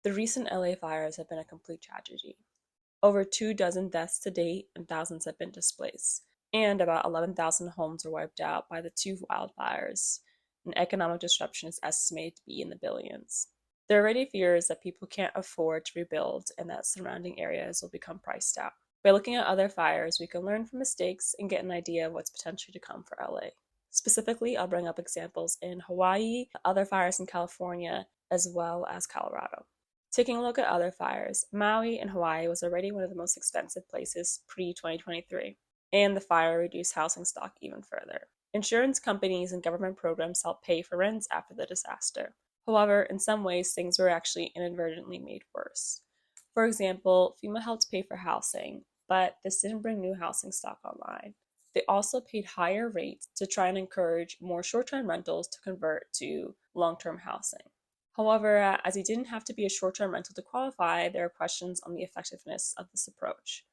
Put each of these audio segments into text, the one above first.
The recent LA fires have been a complete tragedy. Over 2 dozen deaths to date, and thousands have been displaced. And about 11,000 homes were wiped out by the two wildfires. And economic disruption is estimated to be in the billions. There are already fears that people can't afford to rebuild and that surrounding areas will become priced out. By looking at other fires, we can learn from mistakes and get an idea of what's potentially to come for LA. Specifically, I'll bring up examples in Hawaii, other fires in California, as well as Colorado. Taking a look at other fires, Maui in Hawaii was already one of the most expensive places pre-2023, and the fire reduced housing stock even further. Insurance companies and government programs helped pay for rents after the disaster. However, in some ways, things were actually inadvertently made worse. For example, FEMA helped pay for housing, but this didn't bring new housing stock online. They also paid higher rates to try and encourage more short-term rentals to convert to long-term housing. However, as it didn't have to be a short-term rental to qualify, there are questions on the effectiveness of this approach.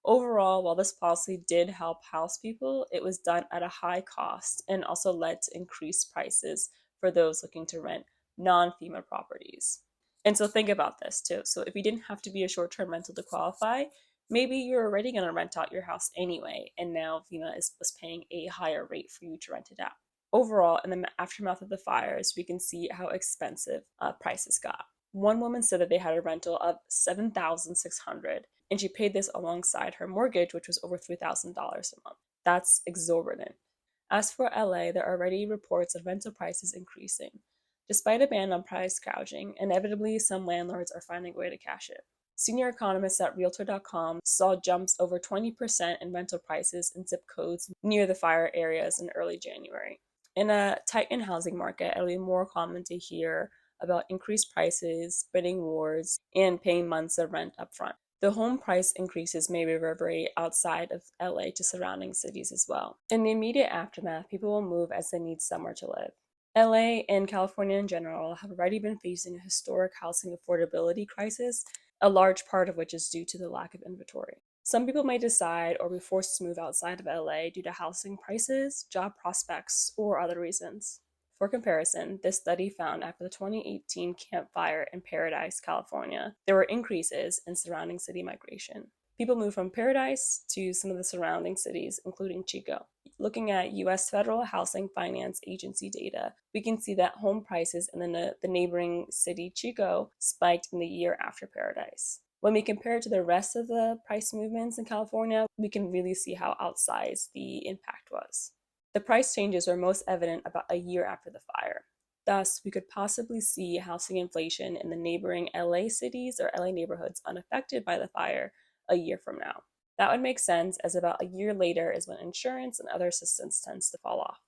Overall, while this policy did help house people, it was done at a high cost and also led to increased prices for those looking to rent non-FEMA properties. And so think about this too. So if you didn't have to be a short-term rental to qualify, maybe you're already going to rent out your house anyway, and now FEMA was paying a higher rate for you to rent it out. Overall, in the aftermath of the fires, we can see how expensive prices got. One woman said that they had a rental of $7,600, and she paid this alongside her mortgage, which was over $3,000 a month. That's exorbitant. As for LA, there are already reports of rental prices increasing. Despite a ban on price gouging, inevitably some landlords are finding a way to cash in. Senior economists at Realtor.com saw jumps over 20% in rental prices in zip codes near the fire areas in early January. In a tightened housing market, it'll be more common to hear about increased prices, bidding wars, and paying months of rent upfront. The home price increases may reverberate outside of LA to surrounding cities as well. In the immediate aftermath, people will move as they need somewhere to live. LA and California in general have already been facing a historic housing affordability crisis, a large part of which is due to the lack of inventory. Some people may decide or be forced to move outside of LA due to housing prices, job prospects, or other reasons. For comparison, this study found after the 2018 Camp Fire in Paradise, California, there were increases in surrounding city migration. People moved from Paradise to some of the surrounding cities, including Chico. Looking at U.S. Federal Housing Finance Agency data, we can see that home prices in the neighboring city Chico spiked in the year after Paradise. When we compare it to the rest of the price movements in California, we can really see how outsized the impact was. The price changes were most evident about a year after the fire. Thus, we could possibly see housing inflation in the neighboring LA cities or LA neighborhoods unaffected by the fire a year from now. That would make sense, as about a year later is when insurance and other assistance tends to fall off.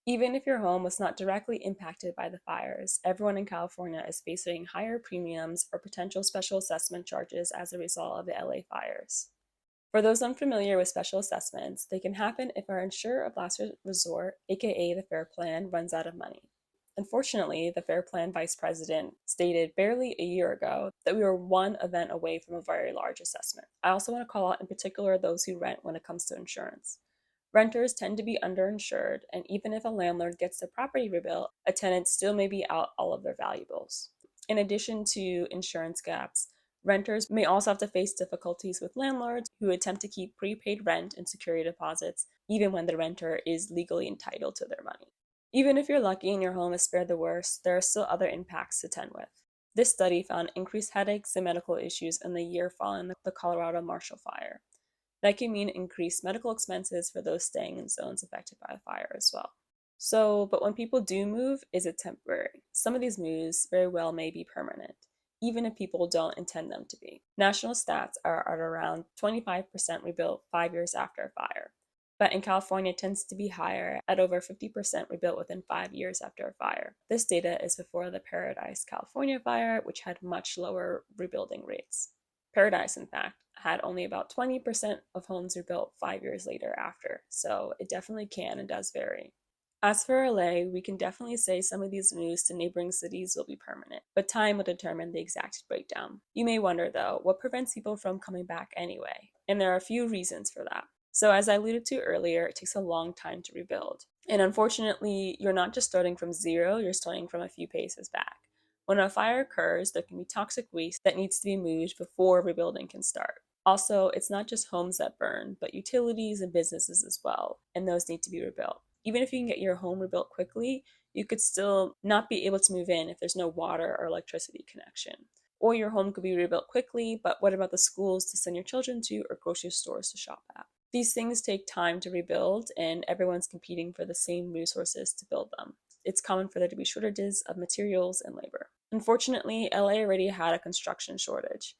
Even if your home was not directly impacted by the fires, everyone in California is facing higher premiums or potential special assessment charges as a result of the LA fires. For those unfamiliar with special assessments, they can happen if our insurer of last resort, aka the FAIR Plan, runs out of money. Unfortunately, the FAIR Plan vice president stated barely a year ago that we were one event away from a very large assessment. I also want to call out in particular those who rent when it comes to insurance. Renters tend to be underinsured, and even if a landlord gets their property rebuilt, a tenant still may be out all of their valuables. In addition to insurance gaps, renters may also have to face difficulties with landlords who attempt to keep prepaid rent and security deposits even when the renter is legally entitled to their money. Even if you're lucky and your home is spared the worst, there are still other impacts to contend with. This study found increased headaches and medical issues in the year following the Colorado Marshall Fire. That can mean increased medical expenses for those staying in zones affected by the fire as well. But when people do move, is it temporary? Some of these moves very well may be permanent, even if people don't intend them to be. National stats are at around 25% rebuilt 5 years after a fire, but in California it tends to be higher at over 50% rebuilt within 5 years after a fire. This data is before the Paradise, California fire, which had much lower rebuilding rates. Paradise, in fact, had only about 20% of homes rebuilt 5 years later after, so it definitely can and does vary. As for LA, we can definitely say some of these moves to neighboring cities will be permanent, but time will determine the exact breakdown. You may wonder though, what prevents people from coming back anyway? And there are a few reasons for that. So as I alluded to earlier, it takes a long time to rebuild. And unfortunately, you're not just starting from zero, you're starting from a few paces back. When a fire occurs, there can be toxic waste that needs to be moved before rebuilding can start. Also, it's not just homes that burn, but utilities and businesses as well, and those need to be rebuilt. Even if you can get your home rebuilt quickly, you could still not be able to move in if there's no water or electricity connection. Or your home could be rebuilt quickly, but what about the schools to send your children to or grocery stores to shop at? These things take time to rebuild, and everyone's competing for the same resources to build them. It's common for there to be shortages of materials and labor. Unfortunately, LA already had a construction shortage,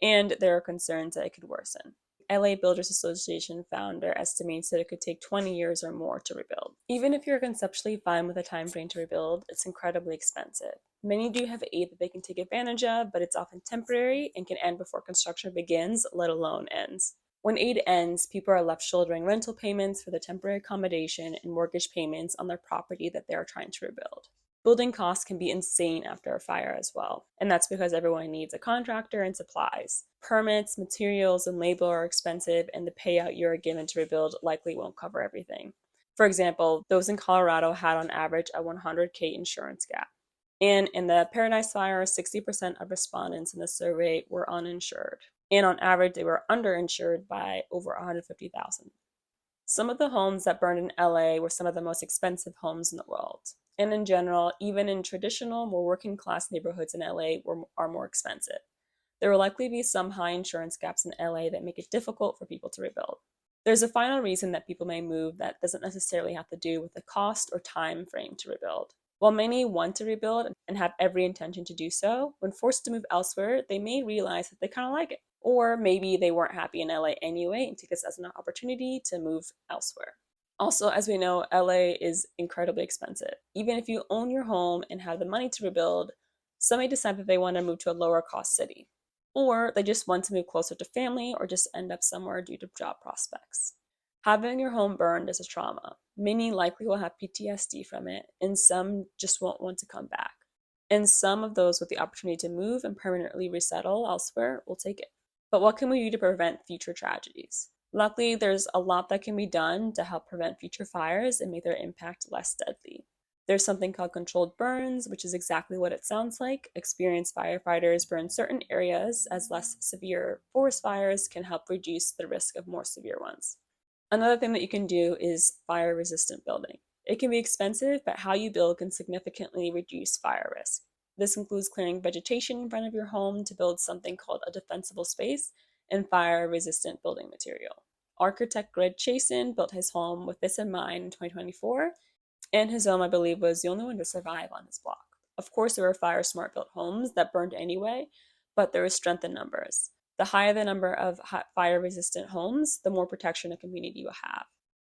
and there are concerns that it could worsen. LA Builders Association founder estimates that it could take 20 years or more to rebuild. Even if you're conceptually fine with a time frame to rebuild, it's incredibly expensive. Many do have aid that they can take advantage of, but it's often temporary and can end before construction begins, let alone ends. When aid ends, people are left shouldering rental payments for the temporary accommodation and mortgage payments on their property that they are trying to rebuild. Building costs can be insane after a fire as well, and that's because everyone needs a contractor and supplies. Permits, materials, and labor are expensive, and the payout you are given to rebuild likely won't cover everything. For example, those in Colorado had on average a $100K insurance gap. And in the Paradise Fire, 60% of respondents in the survey were uninsured. And on average, they were underinsured by over $150,000. Some of the homes that burned in LA were some of the most expensive homes in the world. And in general, even in traditional, more working class neighborhoods in LA are more expensive. There will likely be some high insurance gaps in LA that make it difficult for people to rebuild. There's a final reason that people may move that doesn't necessarily have to do with the cost or time frame to rebuild. While many want to rebuild and have every intention to do so, when forced to move elsewhere, they may realize that they kind of like it. Or maybe they weren't happy in LA anyway and take this as an opportunity to move elsewhere. Also, as we know, LA is incredibly expensive. Even if you own your home and have the money to rebuild, some may decide that they want to move to a lower cost city. Or they just want to move closer to family or just end up somewhere due to job prospects. Having your home burned is a trauma. Many likely will have PTSD from it, and some just won't want to come back. And some of those with the opportunity to move and permanently resettle elsewhere will take it. But what can we do to prevent future tragedies? Luckily, there's a lot that can be done to help prevent future fires and make their impact less deadly. There's something called controlled burns, which is exactly what it sounds like. Experienced firefighters burn certain areas as less severe forest fires can help reduce the risk of more severe ones. Another thing that you can do is fire-resistant building. It can be expensive, but how you build can significantly reduce fire risk. This includes clearing vegetation in front of your home to build something called a defensible space and fire-resistant building material. Architect Greg Chasin built his home with this in mind in 2024, and his home, I believe, was the only one to survive on his block. Of course, there were fire-smart built homes that burned anyway, but there was strength in numbers. The higher the number of fire-resistant homes, the more protection a community will have.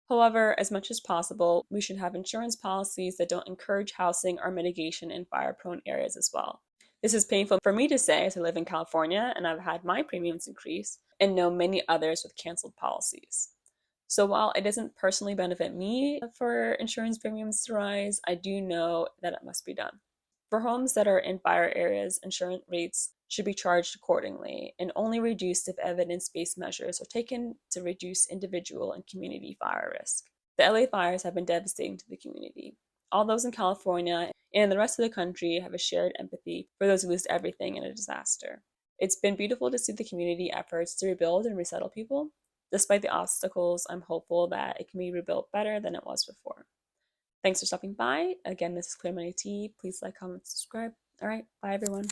However, as much as possible, we should have insurance policies that don't encourage housing or mitigation in fire-prone areas as well. This is painful for me to say as I live in California and I've had my premiums increase and know many others with canceled policies. So while it doesn't personally benefit me for insurance premiums to rise, I do know that it must be done. For homes that are in fire areas, insurance rates should be charged accordingly and only reduced if evidence-based measures are taken to reduce individual and community fire risk. The LA fires have been devastating to the community. All those in California and the rest of the country have a shared empathy for those who lose everything in a disaster. It's been beautiful to see the community efforts to rebuild and resettle people. Despite the obstacles, I'm hopeful that it can be rebuilt better than it was before. Thanks for stopping by. Again, this is Clear Money Tea. Please like, comment, subscribe. All right, bye everyone.